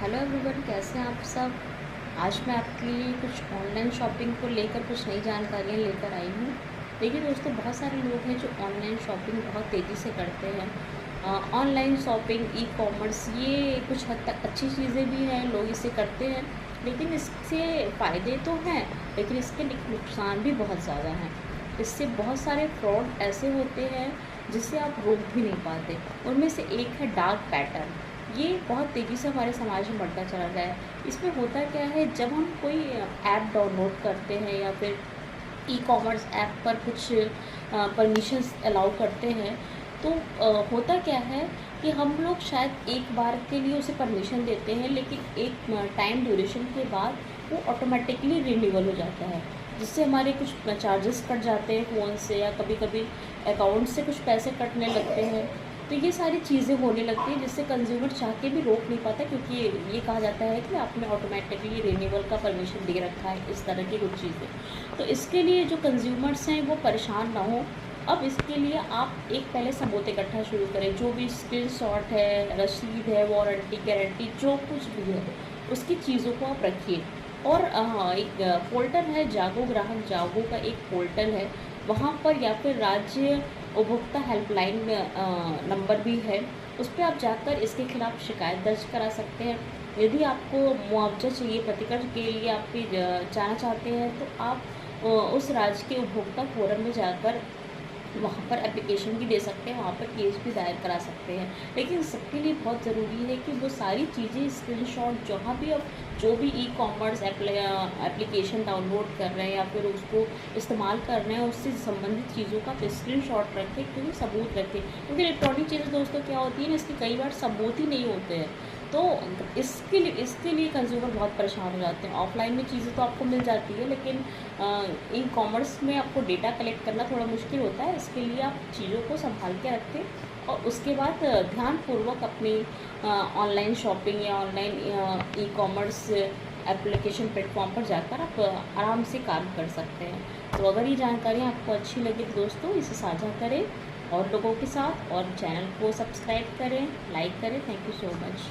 Hello everyone, कैसे हैं आप सब। आज मैं आपके लिए कुछ ऑनलाइन शॉपिंग को लेकर कुछ नई जानकारियाँ लेकर आई हूँ। देखिए दोस्तों, बहुत सारे लोग हैं जो ऑनलाइन शॉपिंग बहुत तेज़ी से करते हैं। ऑनलाइन शॉपिंग, ई कॉमर्स, ये कुछ हद तक अच्छी चीज़ें भी हैं, लोग इसे करते हैं। लेकिन इससे फ़ायदे तो हैं, लेकिन इसके नुकसान भी बहुत ज़्यादा हैं। इससे बहुत सारे फ्रॉड ऐसे होते हैं जिसे आप रोक भी नहीं पाते। उनमें से एक है डार्क पैटर्न। ये बहुत तेज़ी से हमारे समाज में बढ़ता चला गया है। इसमें होता क्या है, जब हम कोई ऐप डाउनलोड करते हैं या फिर ई कॉमर्स ऐप पर कुछ परमिशंस अलाउ करते हैं, तो होता क्या है कि हम लोग शायद एक बार के लिए उसे परमिशन देते हैं, लेकिन एक टाइम ड्यूरेशन के बाद वो ऑटोमेटिकली रिन्यूअल हो जाता है, जिससे हमारे कुछ चार्जेस कट जाते हैं फ़ोन से, या कभी कभी अकाउंट से कुछ पैसे कटने लगते हैं। तो ये सारी चीज़ें होने लगती हैं, जिससे कंज्यूमर चाह के भी रोक नहीं पाता, क्योंकि ये कहा जाता है कि आपने ऑटोमेटिकली रिन्यूअल का परमिशन दे रखा है, इस तरह की कुछ चीज़ें। तो इसके लिए जो कंज्यूमर्स हैं वो परेशान ना हो। अब इसके लिए आप एक पहले सबूत इकट्ठा शुरू करें। जो भी स्क्रीनशॉट है, रसीद है, वारंटी, गारंटी, जो कुछ भी है, उसकी चीज़ों को आप रखिए। और हाँ, एक पोर्टल है जागो, ग्राहक जागो का एक पोर्टल है, वहाँ पर, या फिर राज्य उपभोक्ता हेल्पलाइन नंबर भी है, उस पर आप जाकर इसके खिलाफ शिकायत दर्ज करा सकते हैं। यदि आपको मुआवजा चाहिए, प्रतिकर के लिए आप जाना चाहते हैं, तो आप उस राज्य के उपभोक्ता फोरम में जाकर वहाँ पर एप्लीकेशन भी दे सकते हैं, वहाँ पर केस भी दायर करा सकते हैं। लेकिन सबके लिए बहुत ज़रूरी है कि वो सारी चीज़ें स्क्रीनशॉट, जहाँ भी अब जो भी ई कॉमर्स एप्लीकेशन डाउनलोड कर रहे हैं या फिर उसको इस्तेमाल कर रहे हैं, उससे संबंधित चीज़ों का स्क्रीनशॉट रखें, क्योंकि सबूत रखें। क्योंकि इलेक्ट्रॉनिक चीज़ें दोस्तों क्या होती है ना, इसके कई बार सबूत ही नहीं होते हैं। तो इसके लिए कंज्यूमर बहुत परेशान हो जाते हैं। ऑफलाइन में चीज़ें तो आपको मिल जाती है, लेकिन ई कॉमर्स में आपको डेटा कलेक्ट करना थोड़ा मुश्किल होता है। इसके लिए आप चीज़ों को संभाल के रखें, और उसके बाद ध्यानपूर्वक अपनी ऑनलाइन शॉपिंग या online e commerce application platform पर जाकर आप आराम से काम कर सकते हैं। तो अगर ये जानकारियाँ आपको अच्छी लगी तो दोस्तों इसे साझा करें और लोगों के साथ, और चैनल को सब्सक्राइब करें, लाइक करें। Thank you so much.